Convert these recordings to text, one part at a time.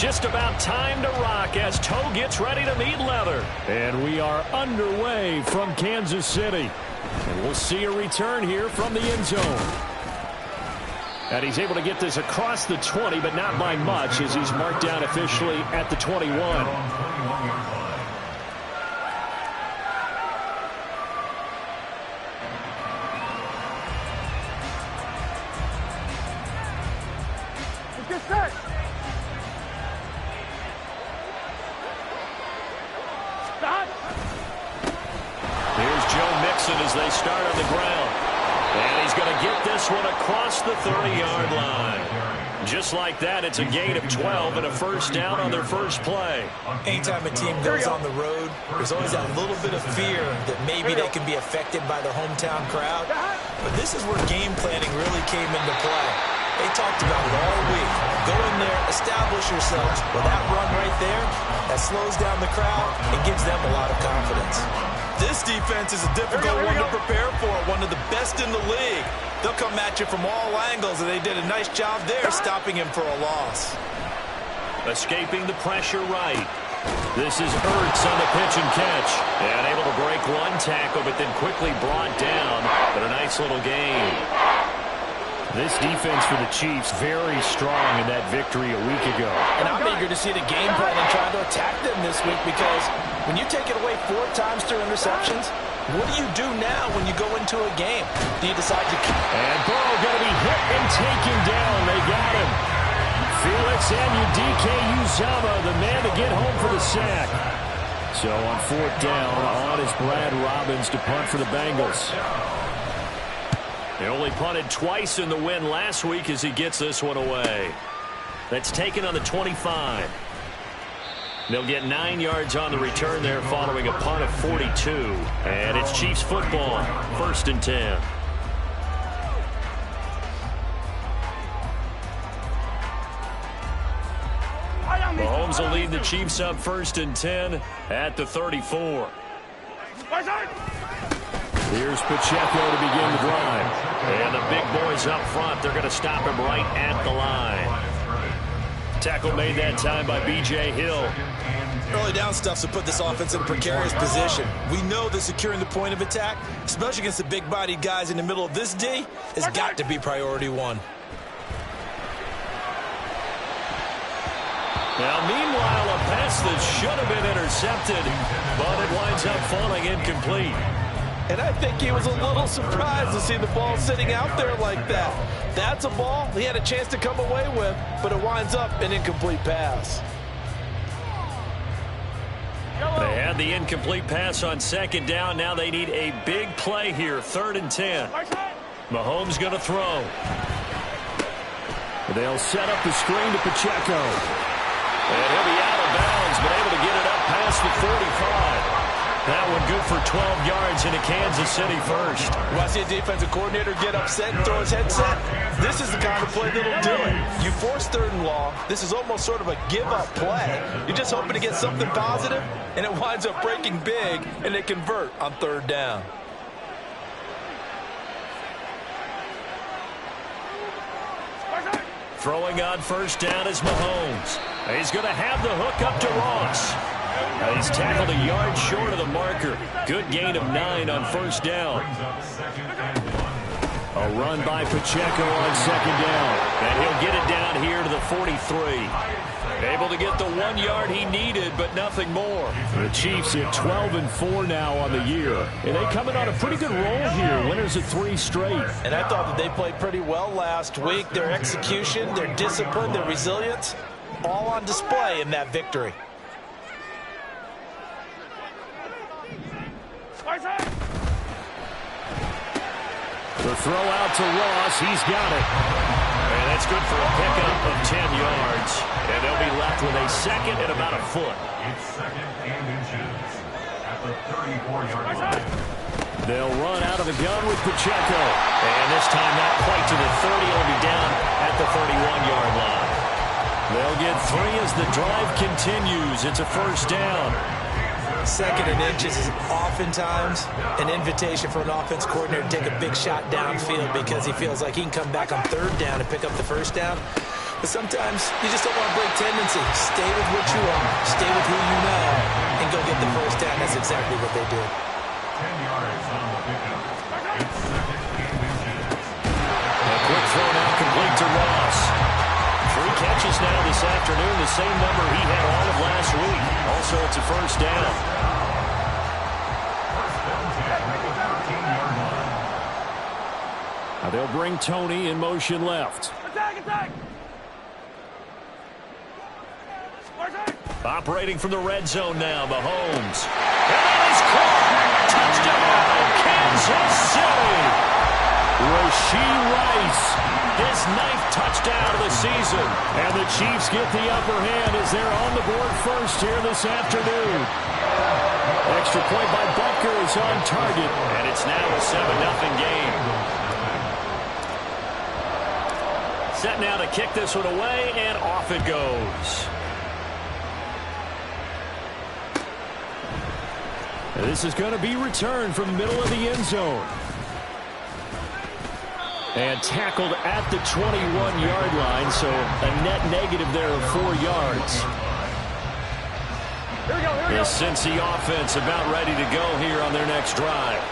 Just about time to rock as toe gets ready to meet leather. And we are underway from Kansas City. And we'll see a return here from the end zone. And he's able to get this across the 20, but not by much as he's marked down officially at the 21. As they start on the ground. And he's going to get this one across the 30-yard line. Just like that, it's a gain of 12 and a first down on their first play. Anytime a team goes on the road, there's always that little bit of fear that maybe they can be affected by the hometown crowd. But this is where game planning really came into play. They talked about it all week. Go in there, establish yourselves. Well, that run right there, that slows down the crowd and gives them a lot of confidence. This defense is a difficult one to prepare for, one of the best in the league. They'll come at you from all angles, and they did a nice job there stopping him for a loss. Escaping the pressure right. This is Ertz on the pitch and catch. And able to break one tackle, but then quickly brought down. But a nice little gain. This defense for the Chiefs very strong in that victory a week ago. And I'm eager to see the game plan and try to attack them this week because when you take it away 4 times through interceptions, what do you do now when you go into a game? Do you decide to... And Burrow going to be hit and taken down. They got him. Felix Anudike-Uzomah, the man to get home for the sack. So on 4th down, on is Brad Robbins to punt for the Bengals. They only punted twice in the win last week as he gets this one away. That's taken on the 25. They'll get 9 yards on the return there following a punt of 42. And it's Chiefs football, 1st and 10. Mahomes will lead the Chiefs up 1st and 10 at the 34. Here's Pacheco to begin the drive. And the big boys up front, they're going to stop him right at the line. Tackle made that time by B.J. Hill. Early down stuffs to put this offense in a precarious position. We know that securing the point of attack, especially against the big-bodied guys in the middle of this D, has got to be priority 1. Now, meanwhile, a pass that should have been intercepted, but it winds up falling incomplete. And I think he was a little surprised to see the ball sitting out there like that. That's a ball he had a chance to come away with, but it winds up an incomplete pass. They had the incomplete pass on 2nd down. Now they need a big play here, 3rd and 10. Mahomes going to throw. They'll set up the screen to Pacheco. And he'll be out of bounds, but able to get it up past the 45. That one good for 12 yards into Kansas City first. You want to see a defensive coordinator get upset and throw his headset? This is the kind of play that'll do it. You force 3rd and long. This is almost sort of a give-up play. You're just hoping to get something positive, and it winds up breaking big, and they convert on 3rd down. Throwing on 1st down is Mahomes. He's going to have the hook up to Ross. He's tackled a yard short of the marker. Good gain of 9 on 1st down. A run by Pacheco on 2nd down. And he'll get it down here to the 43. Able to get the 1 yard he needed, but nothing more. The Chiefs at 12-4 now on the year. And they come in on a pretty good roll here. Winners of 3 straight. And I thought that they played pretty well last week. Their execution, their discipline, their resilience, all on display in that victory. The throw out to Ross. He's got it. And that's good for a pickup of 10 yards. And they'll be left with a 2nd and about a foot. It's 2nd and inches at the 34-yard line. They'll run out of the gun with Pacheco. And this time not quite to the 30. It'll be down at the 31-yard line. They'll get 3 as the drive continues. It's a 1st down. 2nd and inches is oftentimes an invitation for an offense coordinator to take a big shot downfield because he feels like he can come back on 3rd down and pick up the 1st down. But sometimes you just don't want to break tendency. Stay with what you are. Stay with who you know. And go get the first down. That's exactly what they did. 10 yards on the pickup. It's second and inches. A quick throw now complete to Ross. 3 catches now this afternoon, the same number he had all of last week. Also, it's a first down. Now they'll bring Tony in motion left. Attack! Operating from the red zone now, Mahomes. And that is caught. Touchdown, Kansas City. Rashee Rice, his 9th touchdown of the season. And the Chiefs get the upper hand as they're on the board first here this afternoon. Extra point by Butker is on target. And it's now a 7-0 game. Set now to kick this one away, and off it goes. This is going to be returned from the middle of the end zone. And tackled at the 21-yard line, so a net negative there of 4 yards. Here we go. The Cincy offense about ready to go here on their next drive.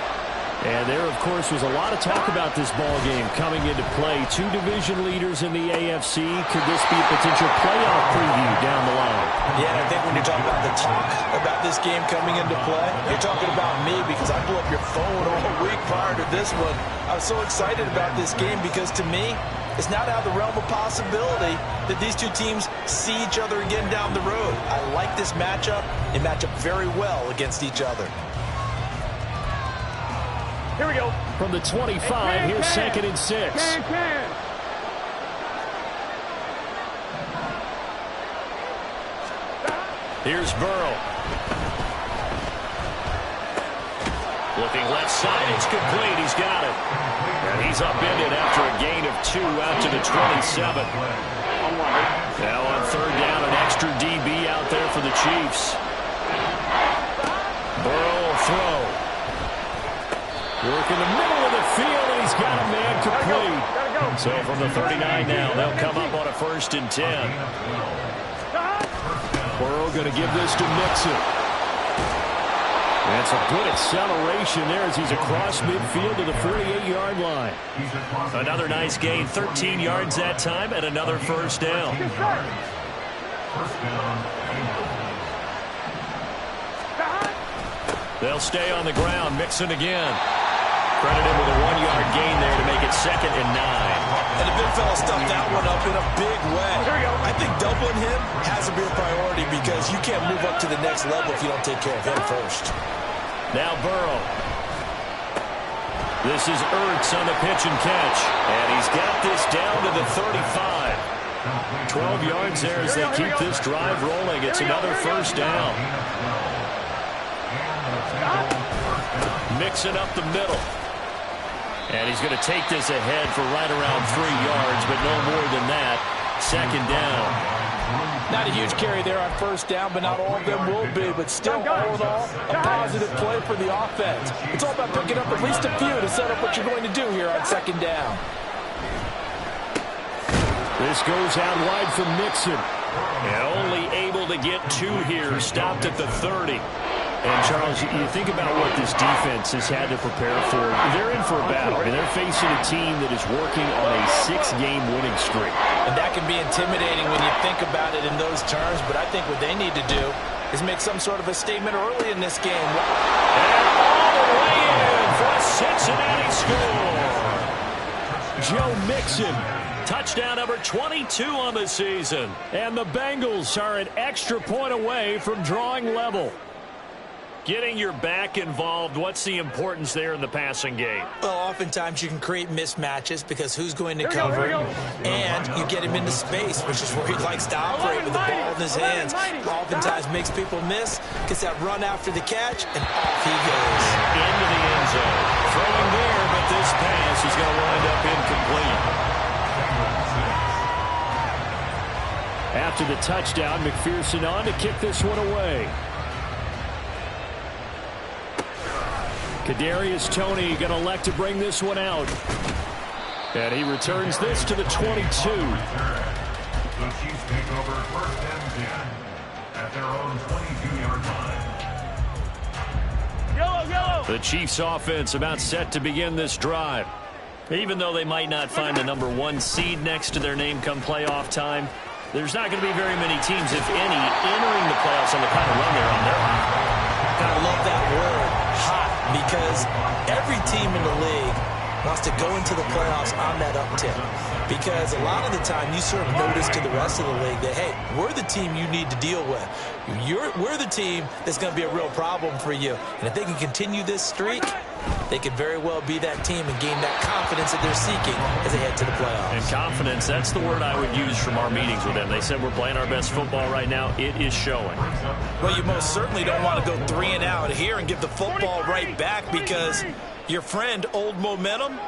And there, of course, was a lot of talk about this ball game coming into play. 2 division leaders in the AFC. Could this be a potential playoff preview down the line? Yeah, I think when you're talking about the talk about this game coming into play, you're talking about me because I blew up your phone all week prior to this one. I was so excited about this game because to me, it's not out of the realm of possibility that these 2 teams see each other again down the road. I like this matchup. They match up very well against each other. Here we go. From the 25, here's 2nd and 6. Here's Burrow. Looking left side, it's complete. He's got it. And he's upended after a gain of 2 out to the 27. Now on 3rd down, an extra DB out there for the Chiefs. Burrow will throw. Work in the middle of the field, and he's got a man complete. So from the 39 now, they'll come up on a 1st and 10. Burrow going to give this to Mixon. And some good acceleration there as he's across midfield to the 48-yard line. Another nice gain, 13 yards that time, and another first down. They'll stay on the ground. Mixon again. Credited with a 1-yard gain there to make it 2nd and 9. And the big fella stuffed that one up in a big way. I think doubling him has to be a priority because you can't move up to the next level if you don't take care of him first. Now Burrow. This is Ertz on the pitch and catch. And he's got this down to the 35. 12 yards there as they keep this drive rolling. It's another first down. Mixing up the middle. And he's going to take this ahead for right around 3 yards, but no more than that. 2nd down. Not a huge carry there on first down, but not all of them will be. But still, all in all, a positive play for the offense. It's all about picking up at least a few to set up what you're going to do here on 2nd down. This goes out wide from Mixon. And only able to get 2 here. Stopped at the 30. And, Charles, you think about what this defense has had to prepare for. They're in for a battle. I mean, they're facing a team that is working on a 6-game winning streak. And that can be intimidating when you think about it in those terms. But I think what they need to do is make some sort of a statement early in this game. And all the way in for a Cincinnati score. Joe Mixon. Touchdown number 22 on the season. And the Bengals are an extra point away from drawing level. Getting your back involved, what's the importance there in the passing game? Well, oftentimes you can create mismatches because who's going to cover him, and you get him into space, which is where he likes to operate with the ball in his hands. Oftentimes makes people miss, gets that run after the catch, and off he goes. Into the end zone. Throwing there, but this pass is going to wind up incomplete. After the touchdown, McPherson on to kick this one away. Kadarius Toney going to elect to bring this one out. And he returns this to the 22. The Chiefs take over 1st and 10 at their own 22-yard line. The Chiefs offense about set to begin this drive. Even though they might not find the #1 seed next to their name come playoff time, there's not going to be very many teams, if any, entering the playoffs on the kind of run they're on. They're hot. Gotta love that word, hot, because every team in the league wants to go into the playoffs on that uptick. Because a lot of the time you serve notice to the rest of the league that, hey, we're the team you need to deal with. We're the team that's going to be a real problem for you. And if they can continue this streak, they could very well be that team and gain that confidence that they're seeking as they head to the playoffs. And confidence, that's the word I would use from our meetings with them. They said we're playing our best football right now. It is showing. Well, you most certainly don't want to go 3 and out here and give the football right back, because your friend, Old Momentum,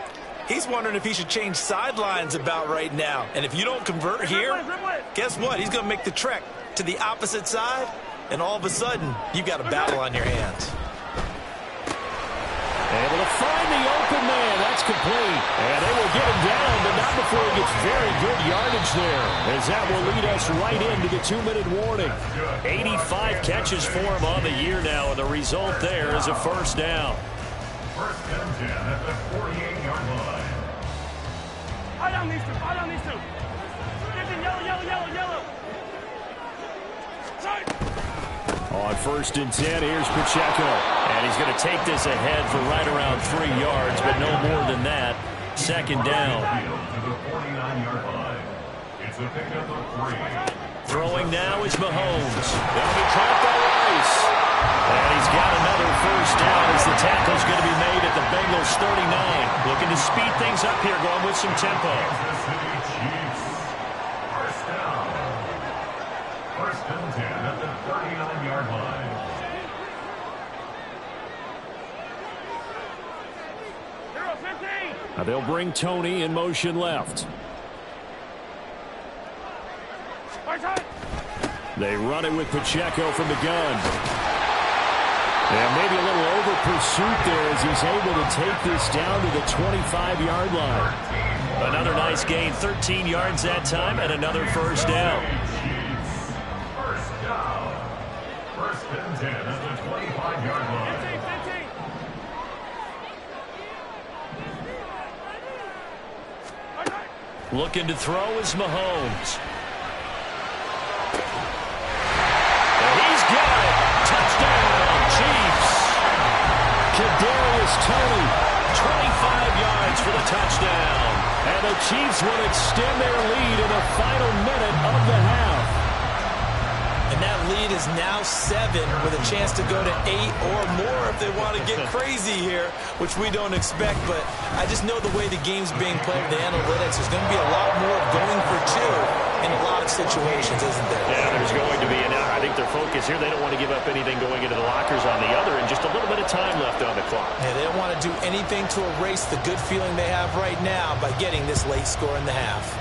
he's wondering if he should change sidelines about right now. And if you don't convert here, guess what? He's going to make the trek to the opposite side, and all of a sudden, you've got a battle on your hands. Able to find the open man. That's complete. And they will get him down, but not before he gets very good yardage there, as that will lead us right into the 2-minute warning. 85 catches for him on the year now, and the result there is a first down. 1st and 10 at the 48-yard line. On 1st and 10, here's Pacheco. And he's going to take this ahead for right around 3 yards, but no more than that. 2nd down. To the 49-yard line. It's a pickup of 3. Throwing now is Mahomes. They'll be caught by Rice. And he's got another first down as the tackle's going to be made at the Bengals 39. Looking to speed things up here, going with some tempo. Kansas City Chiefs. First down. 1st and 10 at the 39-yard line. Now they'll bring Tony in motion left. They run it with Pacheco from the gun. And maybe a little over pursuit there as he's able to take this down to the 25-yard line. Another nice gain, 13 yards that time, and another first down. First down. 1st and 10 at the 25-yard line. Looking to throw is Mahomes. Kadarius Toney, 25 yards for the touchdown. And the Chiefs will extend their lead in the final minute of the half. And that lead is now 7 with a chance to go to 8 or more if they want to get crazy here, which we don't expect. But I just know the way the game's being played with the analytics, there's going to be a lot more of going for 2 in a lot of situations, isn't there? Yeah, there's going to be. And I think their focus here, they don't want to give up anything going into the lockers on the other, and just a little bit of time left on the clock. Yeah, they don't want to do anything to erase the good feeling they have right now by getting this late score in the half.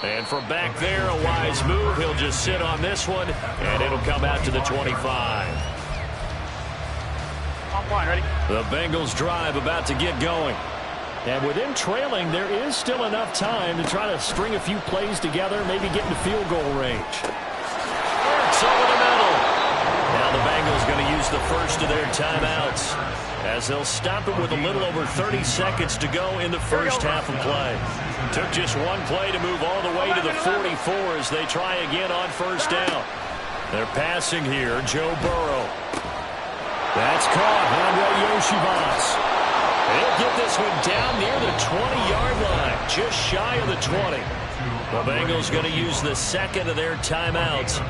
And from back there, a wise move. He'll just sit on this one, and it'll come out to the 25. Ready? The Bengals drive about to get going. And with him trailing, there is still enough time to try to string a few plays together, maybe get into field goal range. Works over the middle. Now the Bengals going to use the first of their timeouts, as they'll stop it with a little over 30 seconds to go in the first half of play. Took just one play to move all the way to the 44 as they try again on first down. They're passing here, Joe Burrow. That's caught, Andre Yoshivas. They'll get this one down near the 20-yard line, just shy of the 20. The Bengals going to use the second of their timeouts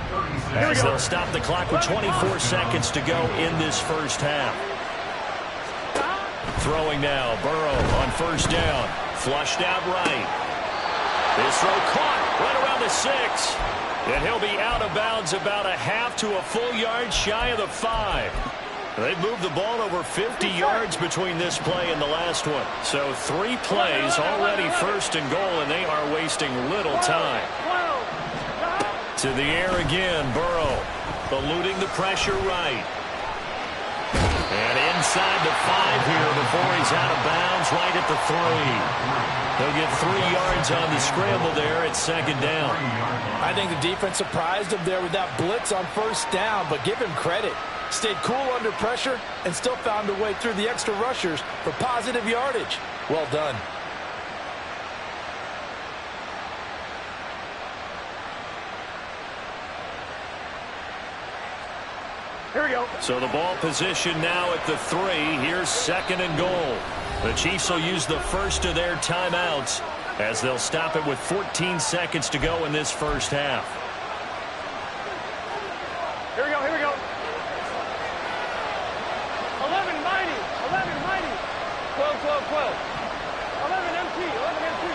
as they'll stop the clock with 24 seconds to go in this first half. Throwing now, Burrow on first down, flushed out right. This throw caught right around the 6, and he'll be out of bounds about a half to a full yard shy of the 5. They've moved the ball over 50 yards between this play and the last one. So 3 plays already first and goal, and they are wasting little time. To the air again, Burrow eluding the pressure right. And inside the 5 here before he's out of bounds right at the 3. He'll get 3 yards on the scramble there at second down. I think the defense surprised him there with that blitz on first down, but give him credit. Stayed cool under pressure and still found a way through the extra rushers for positive yardage. Well done. Here we go. So the ball position now at the 3. Here's second and goal. The Chiefs will use the first of their timeouts as they'll stop it with 14 seconds to go in this first half. Here we go, here we go. 11 mighty, 11 mighty. 12, 12, 12. 11 MT, 11 MT.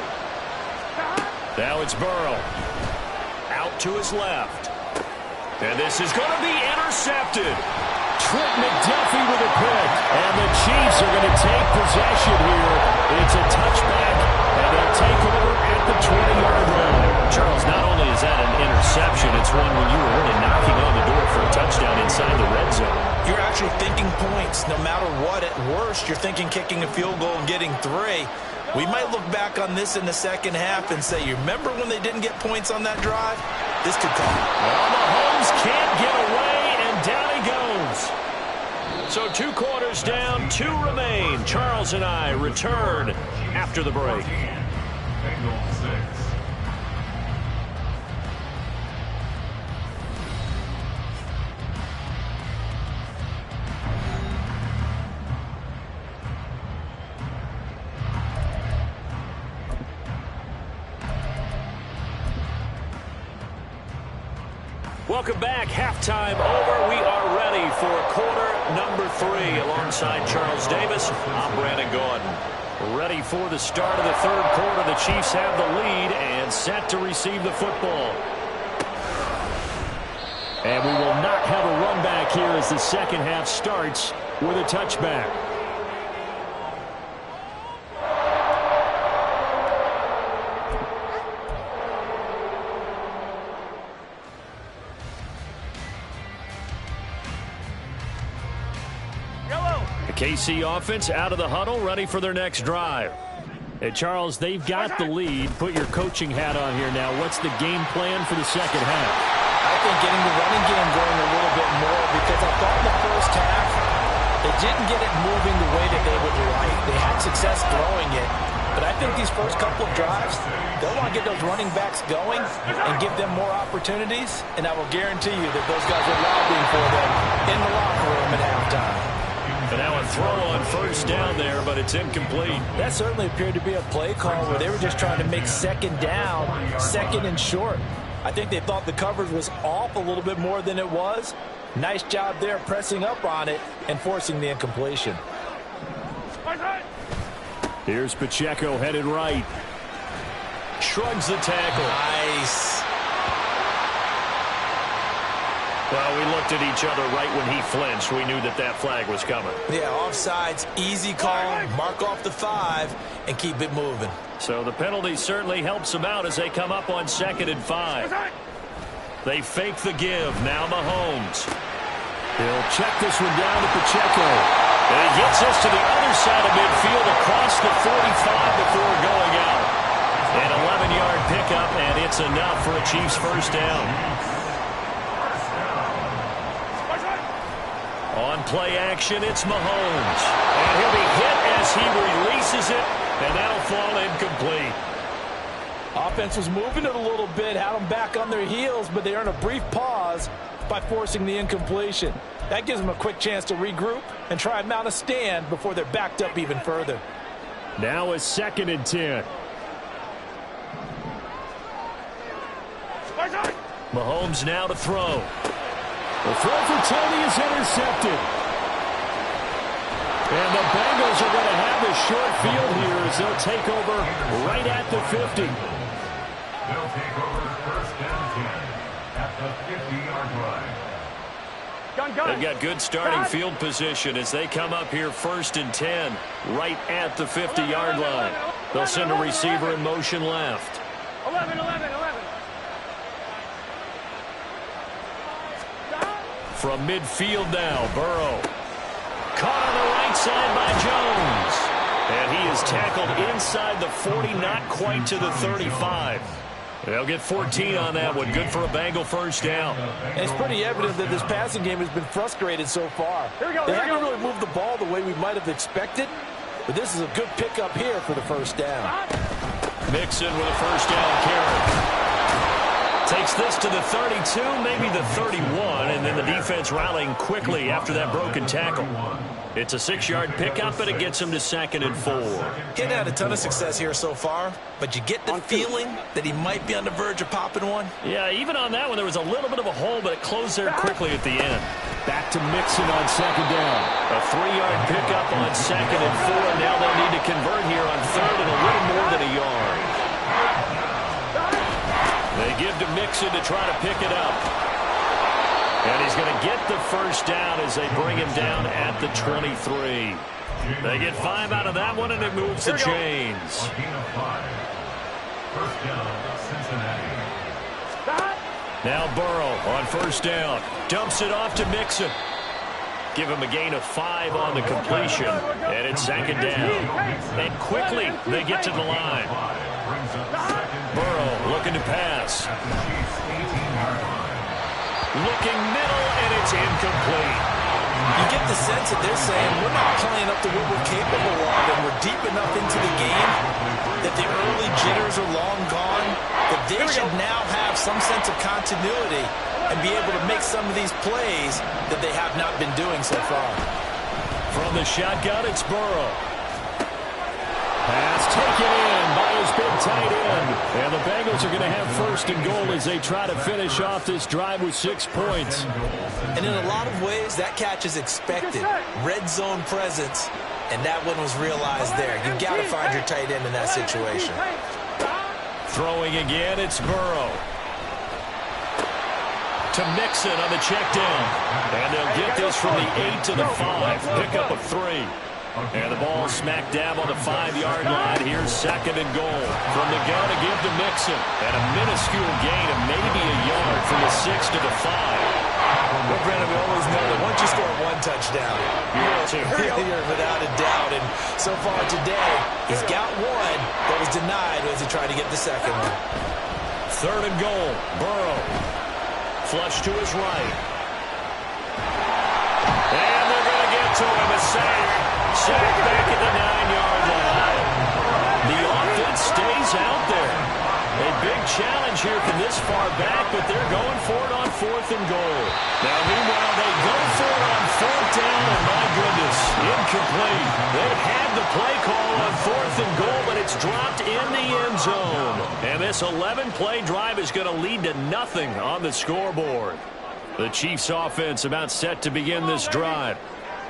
Now it's Burrow. Out to his left. And this is going to be intercepted. Trent McDuffie with a pick. And the Chiefs are going to take possession here. It's a touchback, and they'll take over at the 20-yard line. Charles, not only is that an interception, it's one when you were really knocking on the door for a touchdown inside the red zone. You're actually thinking points. No matter what, at worst, you're thinking kicking a field goal and getting 3. We might look back on this in the second half and say, you remember when they didn't get points on that drive? This could come. Well, Mahomes can't get away, and down he goes. So 2 quarters down, 2 remain. Charles and I return after the break. Bengals 6. Welcome back. Halftime over. We are ready for quarter number 3. Alongside Charles Davis, I'm Brandon Gordon. Ready for the start of the third quarter. The Chiefs have the lead and set to receive the football. And we will not have a run back here as the second half starts with a touchback. KC offense out of the huddle, ready for their next drive. Hey, Charles, they've got the lead. Put your coaching hat on here now. What's the game plan for the second half? I think getting the running game going a little bit more, because I thought in the first half they didn't get it moving the way that they would like. They had success throwing it, but I think these first couple of drives, they'll want to get those running backs going and give them more opportunities, and I will guarantee you that those guys are lobbying for them in the locker room at halftime. And now a throw on first down there, but it's incomplete. That certainly appeared to be a play call where they were just trying to make second down, second and short. I think they thought the coverage was off a little bit more than it was. Nice job there pressing up on it and forcing the incompletion. Here's Pacheco headed right. Shrugs the tackle. Nice. Well, we looked at each other right when he flinched. We knew that that flag was coming. Yeah, offsides, easy call, mark off the 5, and keep it moving. So the penalty certainly helps them out as they come up on 2nd and 5. They fake the give. Now Mahomes. He'll check this one down to Pacheco. And he gets us to the other side of midfield across the 45 before going out. An 11-yard pickup, and it's enough for a Chiefs first down. On play action, it's Mahomes. And he'll be hit as he releases it, and that'll fall incomplete. Offense was moving it a little bit, had them back on their heels, but they earned a brief pause by forcing the incompletion. That gives them a quick chance to regroup and try and mount a stand before they're backed up even further. Now a 2nd and 10. Mahomes now to throw. The throw for Tony is intercepted. And the Bengals are going to have the short field here as they'll take over right at the 50. They'll take over first and 10 at the 50-yard line. They've got good starting field position as they come up here 1st and 10 right at the 50-yard line. They'll send a receiver in motion left. 11. From midfield now, Burrow. Caught on the right right side by Jones. And he is tackled inside the 40, not quite to the 35. They'll get 14 on that one. Good for a Bengal first down. And it's pretty evident that this passing game has been frustrated so far. They haven't really moved the ball the way we might have expected, but this is a good pickup here for the first down. Mixon with a first down carry. Takes this to the 32, maybe the 31, and then the defense rallying quickly after that broken tackle. It's a 6-yard pickup, but it gets him to 2nd and 4. He hadn't had a ton of success here so far, but you get the feeling that he might be on the verge of popping one. Yeah, even on that one, there was a little bit of a hole, but it closed there quickly at the end. Back to Mixon on 2nd down. A 3-yard pickup on 2nd and 4, and now they'll need to convert here on 3rd and a little more than a yard. They give to Mixon to try to pick it up. And he's going to get the first down as they bring him down at the 23. They get 5 out of that one, and it moves the chains. First down, Cincinnati. Now Burrow on first down. Dumps it off to Mixon. Give him a gain of 5 on the completion. And it's 2nd down. And quickly they get to the line. Burrow looking to pass. Looking middle, and it's incomplete. You get the sense that they're saying we're not playing up to what we're capable of, and we're deep enough into the game that the early jitters are long gone, that they should now have some sense of continuity and be able to make some of these plays that they have not been doing so far. From the shotgun, it's Burrow. Pass taken in by his big tight end. And the Bengals are going to have 1st and goal as they try to finish off this drive with 6 points. And in a lot of ways, that catch is expected. Red zone presence, and that one was realized there. You've got to find your tight end in that situation. Throwing again, it's Burrow. To Mixon on the check down. And they'll get this from the 8 to the 5. Pickup of 3. And the ball smack dab on the 5-yard line. Here's 2nd and goal. From the gun to give to Mixon. And a minuscule gain of maybe a yard from the 6 to the 5. Well, Brandon, we always know that once you score 1 touchdown, you're without a doubt. And so far today, he's got 1 that was denied as he tried to get the 2nd one. 3rd and goal. Burrow. Flush to his right. And they're going to get to him. A sack. Sack back at the 9-yard line. The offense stays out there. A big challenge here from this far back, but they're going for it on 4th and goal. Now, meanwhile, they go for it on 4th down, and my goodness, incomplete. They had the play call on 4th and goal, but it's dropped in the end zone. And this 11-play drive is going to lead to nothing on the scoreboard. The Chiefs' offense about set to begin this drive.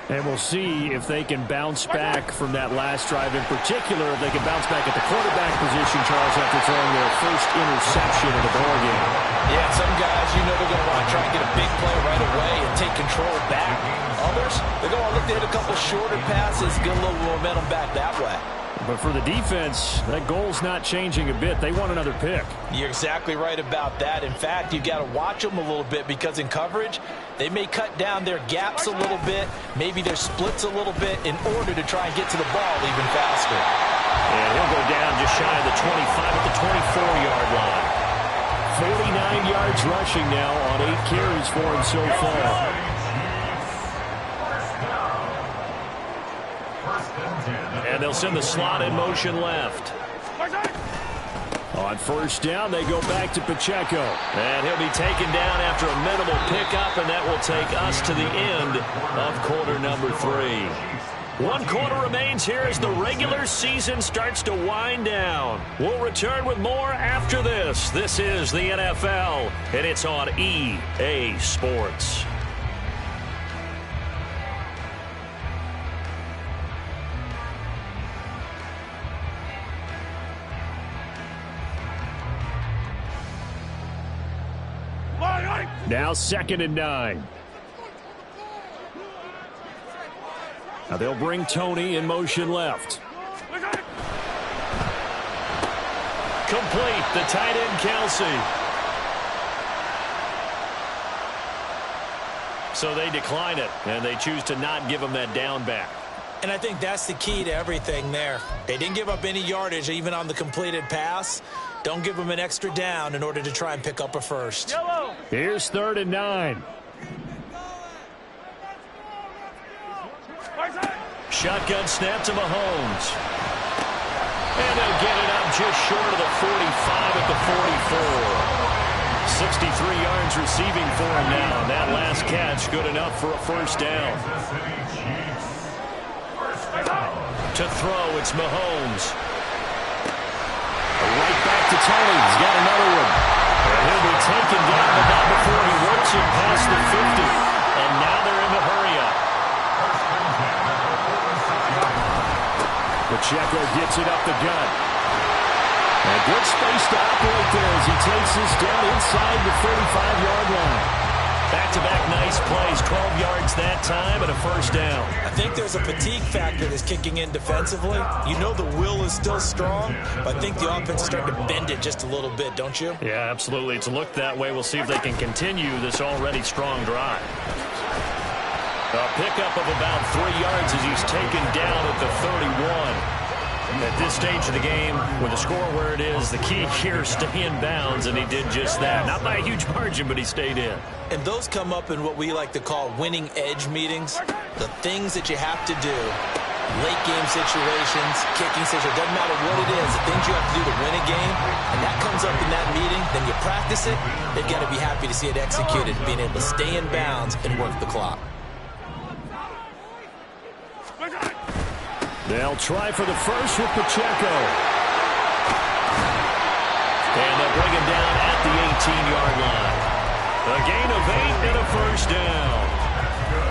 And we'll see if they can bounce back from that last drive. In particular, if they can bounce back at the quarterback position, Charles, after throwing their first interception of the ball game. Yeah, some guys, you know they're going to want to try and get a big play right away and take control back. Others, they're going to look to hit a couple shorter passes, get a little momentum back that way. But for the defense, that goal's not changing a bit. They want another pick. You're exactly right about that. In fact, you've got to watch them a little bit because in coverage, they may cut down their gaps a little bit, maybe their splits a little bit in order to try and get to the ball even faster. And he'll go down just shy of the 25 at the 24-yard line. 49 yards rushing now on 8 carries for him so far. And they'll send the slot in motion left. On 1st down, they go back to Pacheco. And he'll be taken down after a minimal pickup, and that will take us to the end of quarter number 3. 1 quarter remains here as the regular season starts to wind down. We'll return with more after this. This is the NFL, and it's on EA Sports. Now 2nd and 9. Now they'll bring Tony in motion left. Complete. The tight end, Kelsey. So they decline it, and they choose to not give him that down back. And I think that's the key to everything there. They didn't give up any yardage even on the completed pass. Don't give them an extra down in order to try and pick up a first. Yellow. Here's 3rd and 9. Shotgun snap to Mahomes. And they'll get it up just short of the 45 at the 44. 63 yards receiving for him now. That last catch good enough for a first down. To throw, it's Mahomes. Right back to Tony. He's got another one. And he'll be taken down, but not before he works it past the 50. And now they're in the hurry-up. Pacheco gets it up the gut. And good space to operate there as he takes this down inside the 35-yard line. Back-to-back nice plays, 12 yards that time and a first down. I think there's a fatigue factor that's kicking in defensively. You know the will is still strong, but I think the offense is starting to bend it just a little bit, don't you? Yeah, absolutely. It's looked that way. We'll see if they can continue this already strong drive. A pickup of about 3 yards as he's taken down at the 31. At this stage of the game, with the score where it is, the key here is stay in bounds, and he did just that. Not by a huge margin, but he stayed in. And those come up in what we like to call winning edge meetings. The things that you have to do, late game situations, kicking situations, doesn't matter what it is, the things you have to do to win a game, and that comes up in that meeting, then you practice it, they've got to be happy to see it executed, being able to stay in bounds and work the clock. They'll try for the first with Pacheco. And they'll bring him down at the 18-yard line. A gain of 8 and a first down.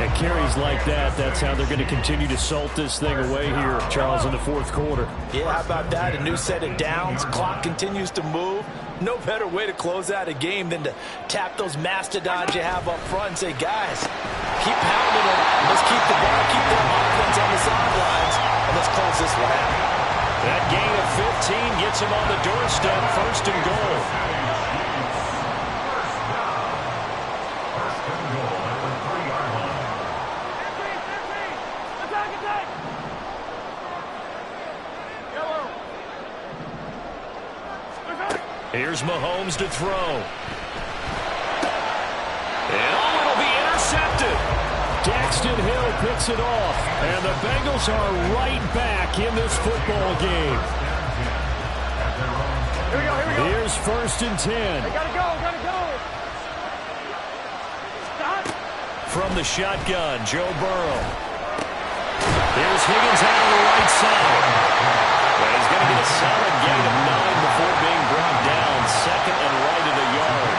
And carries like that, that's how they're going to continue to salt this thing away here, Charles, in the fourth quarter. Yeah, how about that? A new set of downs. Clock continues to move. No better way to close out a game than to tap those mastodons you have up front and say, guys, keep pounding them. Let's keep the ball, keep their offense on the sidelines, and let's close this one out. That gain of 15 gets him on the doorstep, 1st and goal. Here's Mahomes to throw. And it'll be intercepted. Daxton Hill picks it off. And the Bengals are right back in this football game. Here we go. Here's 1st and 10. Hey, gotta go. Stop. From the shotgun, Joe Burrow. Here's Higgins out on the right side. Well, he's going to get a solid gain of 9 before being brought down. 2nd and right of the yard.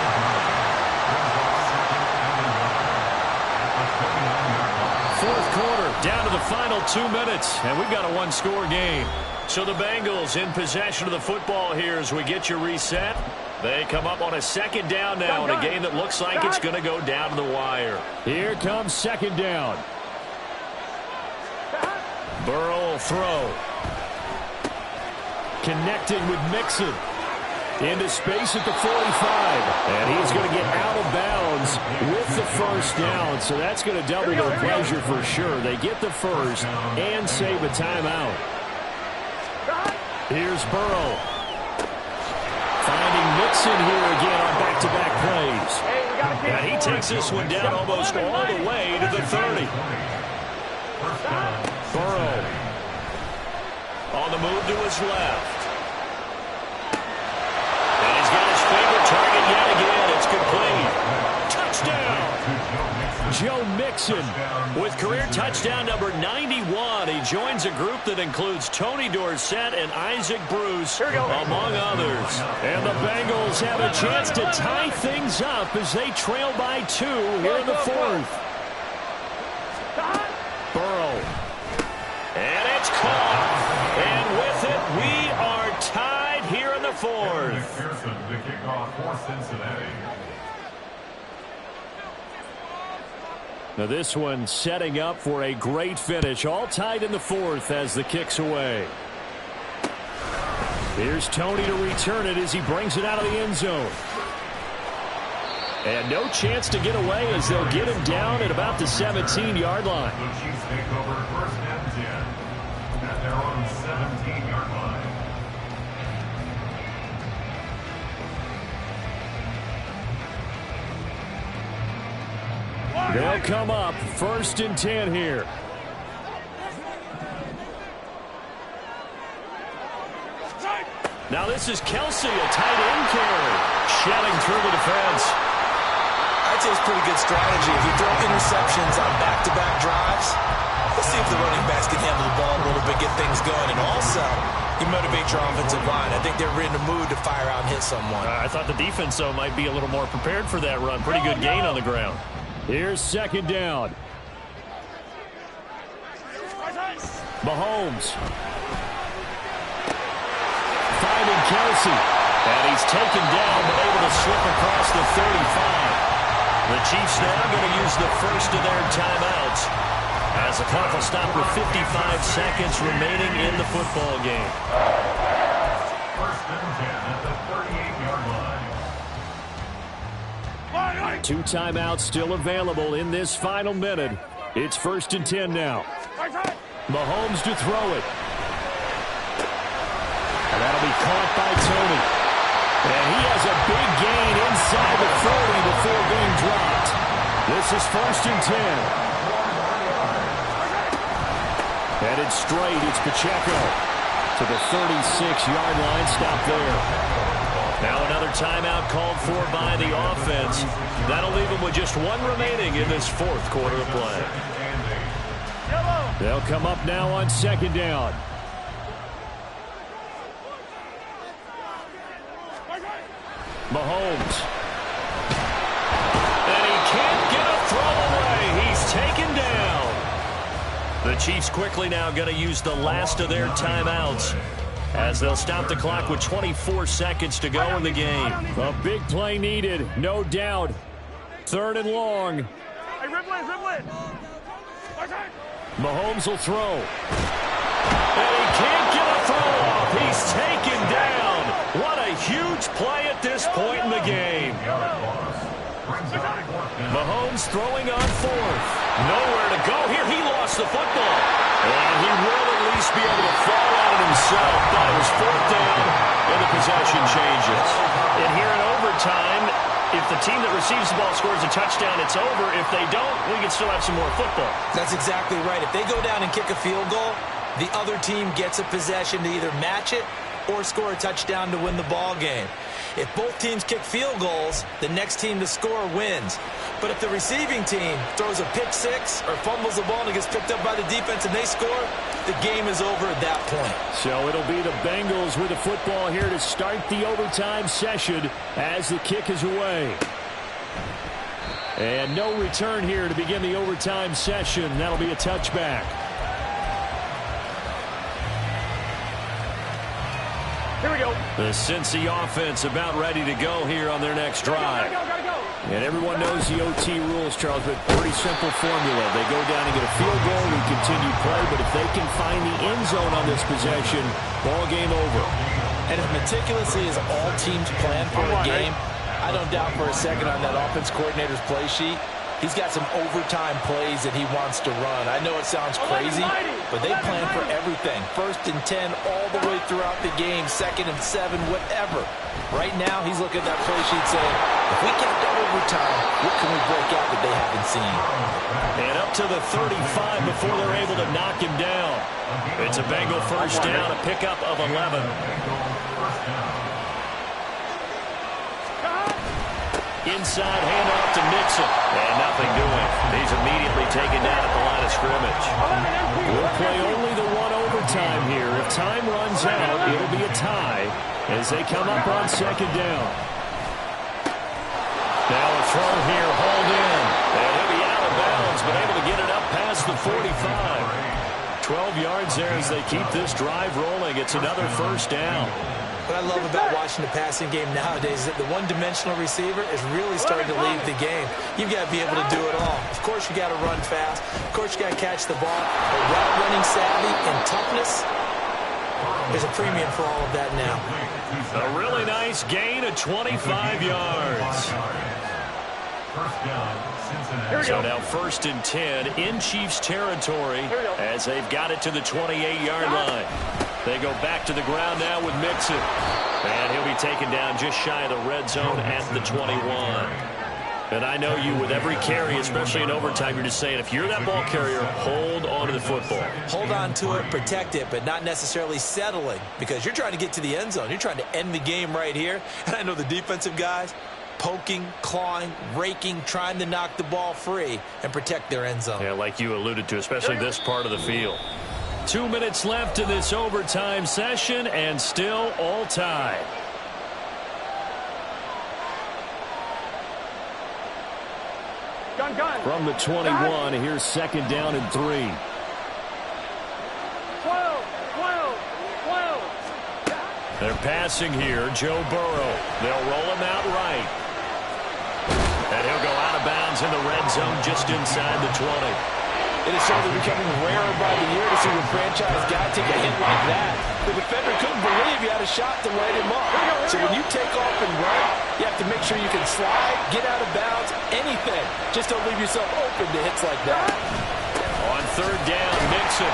Fourth quarter, down to the final 2 minutes, and we've got a one-score game. So the Bengals in possession of the football here as we get you reset. They come up on a 2nd down now in a game that looks like it's going to go down to the wire. Here comes 2nd down. Burrow will throw. Connecting with Mixon. Into space at the 45. And he's going to get out of bounds with the first down. So that's going to double their pleasure for sure. They get the first and save a timeout. Here's Burrow. Finding Mixon here again on back-to-back plays. And he takes this one down almost all the way to the 30. Burrow on the move to his left. And he's got his favorite target yet again. It's complete. Touchdown! Joe Mixon with career touchdown number 91. He joins a group that includes Tony Dorsett and Isaac Bruce, among others. And the Bengals have a chance to tie things up as they trail by 2 here in the 4th. Burrow. And it's caught. And with it, we are tied here in the 4th. Pearson to kick off for Cincinnati. Now this one setting up for a great finish. All tied in the 4th as the kick's away. Here's Tony to return it as he brings it out of the end zone. And no chance to get away as they'll get him down at about the 17-yard line. The Chiefs take over 1st and 10. They'll come up 1st and 10 here. Now this is Kelsey, a tight end carry, shedding through the defense. I'd say it's pretty good strategy. If you throw interceptions on back-to-back drives, let's see if the running backs can handle the ball a little bit, get things going, and also you motivate your offensive line. I think they're in the mood to fire out and hit someone. I thought the defense, though, might be a little more prepared for that run. Pretty good gain on the ground. Here's 2nd down. Mahomes. Finding Kelsey. And he's taken down, but able to slip across the 35. The Chiefs now going to use the first of their timeouts as the clock will stop with 55 seconds remaining in the football game. 1st and 10 at the 38-yard line. 2 timeouts still available in this final minute. It's 1st and 10 now. Mahomes to throw it. And that'll be caught by Tony. And he has a big gain inside the 40 before being dropped. This is 1st and 10. Headed straight, it's Pacheco to the 36-yard line. Stop there. Now another timeout called for by the offense. That'll leave them with just 1 remaining in this 4th quarter of play. They'll come up now on 2nd down. Mahomes. And he can't get a throw away. He's taken down. The Chiefs quickly now going to use the last of their timeouts as they'll stop the clock with 24 seconds to go in the game. A big play needed, no doubt. 3rd and long. Hey, dribble it. Mahomes will throw. And he can't get a throw off. He's taken down. What a huge play at this point in the game. Mahomes throwing on 4th. Nowhere to go here. He lost the football. And he will at least be able to fall on it himself. But it was 4th down, and the possession changes. And here in overtime, if the team that receives the ball scores a touchdown, it's over. If they don't, we can still have some more football. That's exactly right. If they go down and kick a field goal, the other team gets a possession to either match it or score a touchdown to win the ball game. If both teams kick field goals, the next team to score wins. But if the receiving team throws a pick six or fumbles the ball and it gets picked up by the defense and they score, the game is over at that point. So it'll be the Bengals with the football here to start the overtime session as the kick is away. And no return here to begin the overtime session. That'll be a touchback. Here we go. The Cincy offense about ready to go here on their next drive. Gotta go. And everyone knows the OT rules, Charles, but pretty simple formula. They go down and get a field goal, we continue play, but if they can find the end zone on this possession, ball game over. And as meticulously as all teams plan for a game, I don't doubt for a second on that offense coordinator's play sheet, he's got some overtime plays that he wants to run. I know it sounds crazy, but they plan for everything. 1st and 10 all the way throughout the game, 2nd and 7, whatever. Right now, he's looking at that play sheet saying, if we get to overtime, what can we break out that they haven't seen? And up to the 35 before they're able to knock him down. It's a Bengal first down, a pickup of 11. Inside handoff to Mixon. And nothing doing. He's immediately taken down at the line of scrimmage. We'll play only the one overtime here. If time runs out, it'll be a tie as they come up on 2nd down. Now a throw here, hauled in. And he'll be out of bounds, but able to get it up past the 45. 12 yards there as they keep this drive rolling. It's another first down. What I love about watching the passing game nowadays is that the one-dimensional receiver is really starting to lead the game. You've got to be able to do it all. Of course, you got to run fast. Of course, you got to catch the ball. But route running savvy and toughness, there's a premium for all of that now. A really nice gain of 25 yards. So now 1st and 10 in Chiefs territory as they've got it to the 28-yard line. They go back to the ground now with Mixon. And he'll be taken down just shy of the red zone at the 21. And I know you, with every carry, especially in overtime, you're just saying, if you're that ball carrier, hold on to the football. Hold on to it, protect it, but not necessarily settling, because you're trying to get to the end zone. You're trying to end the game right here. And I know the defensive guys, poking, clawing, raking, trying to knock the ball free and protect their end zone. Yeah, like you alluded to, especially this part of the field. 2 minutes left in this overtime session, and still all tied. Gun. From the 21, here's second down and 3. 12. They're passing here. Joe Burrow. They'll roll him out right. And he'll go out of bounds in the red zone just inside the 20. It is certainly becoming rarer by the year to see a franchise guy take a hit like that. The defender couldn't believe he had a shot to light him up. So when you take off and run, you have to make sure you can slide, get out of bounds, anything. Just don't leave yourself open to hits like that. On third down, Mixon.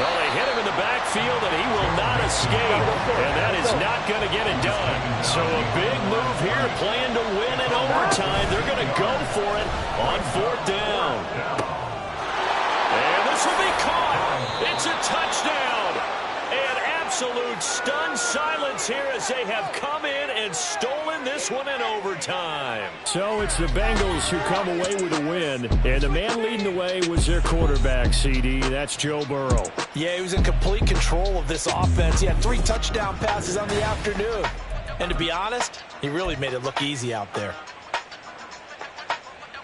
Well, they hit him in the backfield, and he will not escape. And that is not going to get it done. So a big move here, playing to win in overtime. They're going to go for it on fourth down. And this will be caught. It's a touchdown. And absolute stunned silence here as they have come in and stolen this one in overtime. So it's the Bengals who come away with a win. And the man leading the way was their quarterback, CD. That's Joe Burrow. Yeah, he was in complete control of this offense. He had 3 touchdown passes on the afternoon. And to be honest, he really made it look easy out there.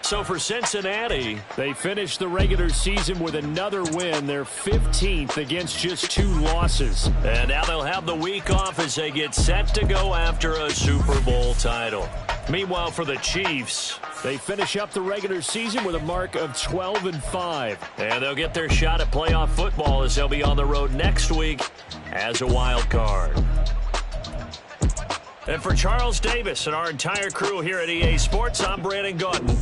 So for Cincinnati, they finished the regular season with another win. They're 15th against just 2 losses. And now they'll have the week off as they get set to go after a Super Bowl title. Meanwhile, for the Chiefs, they finish up the regular season with a mark of 12-5. And they'll get their shot at playoff football as they'll be on the road next week as a wild card. And for Charles Davis and our entire crew here at EA Sports, I'm Brandon Gaudin.